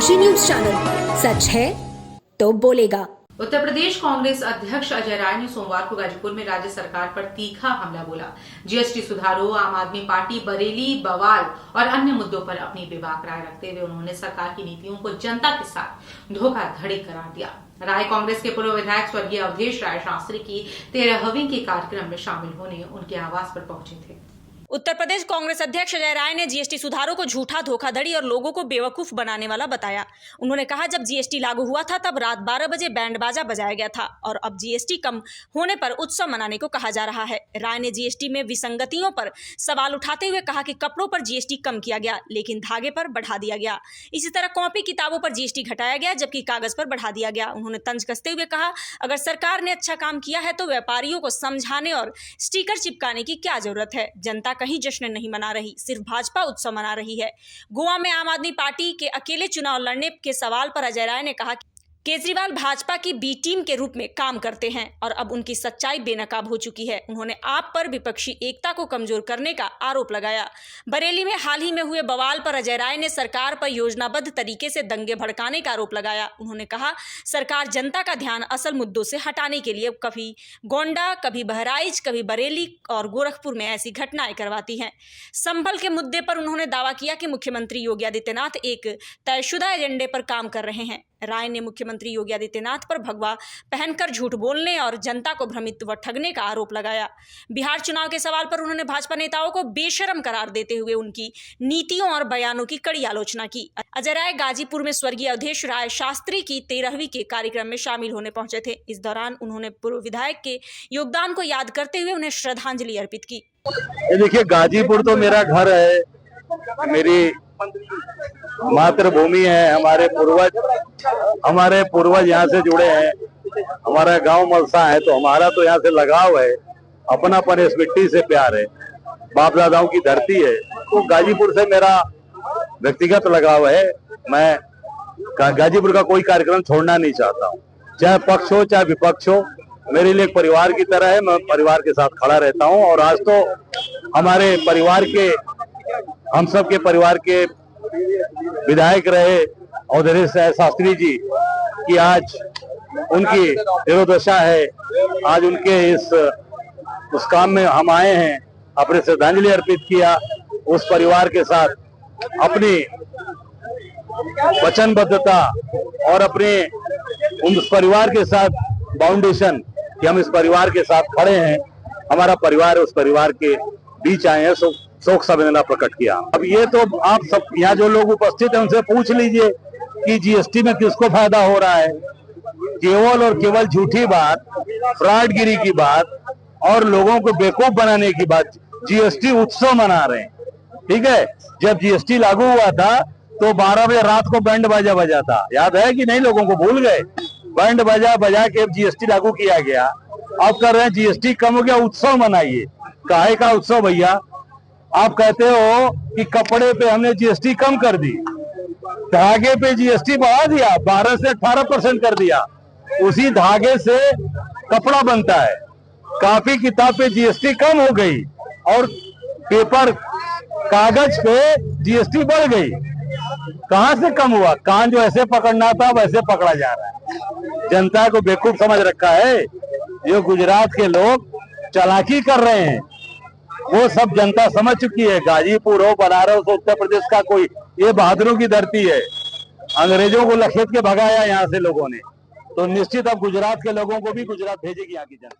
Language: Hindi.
राशि न्यूज चैनल, सच है तो बोलेगा। उत्तर प्रदेश कांग्रेस अध्यक्ष अजय राय ने सोमवार को गाजीपुर में राज्य सरकार पर तीखा हमला बोला। जीएसटी सुधारों, आम आदमी पार्टी, बरेली, बवाल और अन्य मुद्दों पर अपनी बेबाक राय रखते हुए उन्होंने सरकार की नीतियों को जनता के साथ धोखाधड़ी करार दिया। राय कांग्रेस के पूर्व विधायक स्वर्गीय अवधेश राय शास्त्री की 13वीं के कार्यक्रम में शामिल होने उनके आवास पर पहुंचे थे। उत्तर प्रदेश कांग्रेस अध्यक्ष अजय राय ने जीएसटी सुधारों को झूठा, धोखाधड़ी और लोगों को बेवकूफ बनाने वाला बताया। उन्होंने कहा, जब जीएसटी लागू हुआ था तब रात 12 बजे बैंड बाजा बजाया गया था और अब जीएसटी कम होने पर उत्सव मनाने को कहा जा रहा है। राय ने जीएसटी में विसंगतियों पर सवाल उठाते हुए कहा कि कपड़ों पर जीएसटी कम किया गया लेकिन धागे पर बढ़ा दिया गया। इसी तरह कॉपी किताबों पर जीएसटी घटाया गया जबकि कागज पर बढ़ा दिया गया। उन्होंने तंज कसते हुए कहा, अगर सरकार ने अच्छा काम किया है तो व्यापारियों को समझाने और स्टिकर चिपकाने की क्या जरूरत है। जनता कहीं जश्न नहीं मना रही, सिर्फ भाजपा उत्सव मना रही है। गोवा में आम आदमी पार्टी के अकेले चुनाव लड़ने के सवाल पर अजय राय ने कहा कि केजरीवाल भाजपा की बी टीम के रूप में काम करते हैं और अब उनकी सच्चाई बेनकाब हो चुकी है। उन्होंने आप पर विपक्षी एकता को कमजोर करने का आरोप लगाया। बरेली में हाल ही में हुए बवाल पर अजय राय ने सरकार पर योजनाबद्ध तरीके से दंगे भड़काने का आरोप लगाया। उन्होंने कहा, सरकार जनता का ध्यान असल मुद्दों से हटाने के लिए कभी गोंडा, कभी बहराइच, कभी बरेली और गोरखपुर में ऐसी घटनाएं करवाती है। संभल के मुद्दे पर उन्होंने दावा किया कि मुख्यमंत्री योगी आदित्यनाथ एक तयशुदा एजेंडे पर काम कर रहे हैं। राय ने मुख्यमंत्री योगी आदित्यनाथ पर भगवा पहनकर झूठ बोलने और जनता को भ्रमित व ठगने का आरोप लगाया। बिहार चुनाव के सवाल पर उन्होंने भाजपा नेताओं को बेशरम करार देते हुए उनकी नीतियों और बयानों की कड़ी आलोचना की। अजय राय गाजीपुर में स्वर्गीय अवधेश राय शास्त्री की 13वीं के कार्यक्रम में शामिल होने पहुंचे थे। इस दौरान उन्होंने पूर्व विधायक के योगदान को याद करते हुए उन्हें श्रद्धांजलि अर्पित की। देखिए, गाजीपुर तो मेरा घर है, मेरी मातृभूमि है। हमारे पूर्वज यहाँ से जुड़े हैं। हमारा गांव मलसा है तो हमारा तो यहाँ से लगाव है, अपनापन, इस मिट्टी से प्यार है, बाप दादाओं की धरती है। तो गाजीपुर से मेरा व्यक्तिगत लगाव है। मैं गाजीपुर का कोई कार्यक्रम छोड़ना नहीं चाहता हूँ, चाहे पक्ष हो चाहे विपक्ष हो। मेरे लिए एक परिवार की तरह है, मैं परिवार के साथ खड़ा रहता हूँ। और आज तो हमारे परिवार के, हम सब के परिवार के विधायक रहे अवधेश शास्त्री जी की आज उनकी देरोदशा है। आज उनके उस काम में हम आए हैं, अपने श्रद्धांजलि अर्पित किया। उस परिवार के साथ अपनी वचनबद्धता और अपने उस परिवार के साथ फाउंडेशन कि हम इस परिवार के साथ खड़े हैं, हमारा परिवार उस परिवार के बीच आए हैं, शोक संवेदना प्रकट किया। अब ये तो आप सब यहाँ जो लोग उपस्थित हैं उनसे पूछ लीजिए कि जीएसटी में किसको फायदा हो रहा है। केवल और केवल झूठी बात, फ्रॉडगिरी की बात और लोगों को बेवकूफ बनाने की बात। जीएसटी उत्सव मना रहे हैं, ठीक है। जब जीएसटी लागू हुआ था तो 12 बजे रात को बैंड बाजा बजा था, याद है कि नहीं? लोगों को भूल गए। बैंड बाजा बजा के जीएसटी लागू किया गया। अब कर रहे हैं जीएसटी कम हो गया, उत्सव मनाइए। काहे का उत्सव भैया? आप कहते हो कि कपड़े पे हमने जीएसटी कम कर दी, धागे पे जीएसटी बढ़ा दिया, 12 से 18% कर दिया। उसी धागे से कपड़ा बनता है। कॉपी किताब पे जीएसटी कम हो गई और पेपर, कागज पे जीएसटी बढ़ गई। कहां से कम हुआ? कान जो ऐसे पकड़ना था वैसे पकड़ा जा रहा है। जनता को बेवकूफ समझ रखा है। जो गुजरात के लोग चालाकी कर रहे हैं वो सब जनता समझ चुकी है। गाजीपुर हो, बनारस हो, उत्तर प्रदेश का कोई, ये बहादुरों की धरती है। अंग्रेजों को लखेत के भगाया यहाँ से लोगों ने, तो निश्चित अब गुजरात के लोगों को भी गुजरात भेजेगी यहाँ की जनता।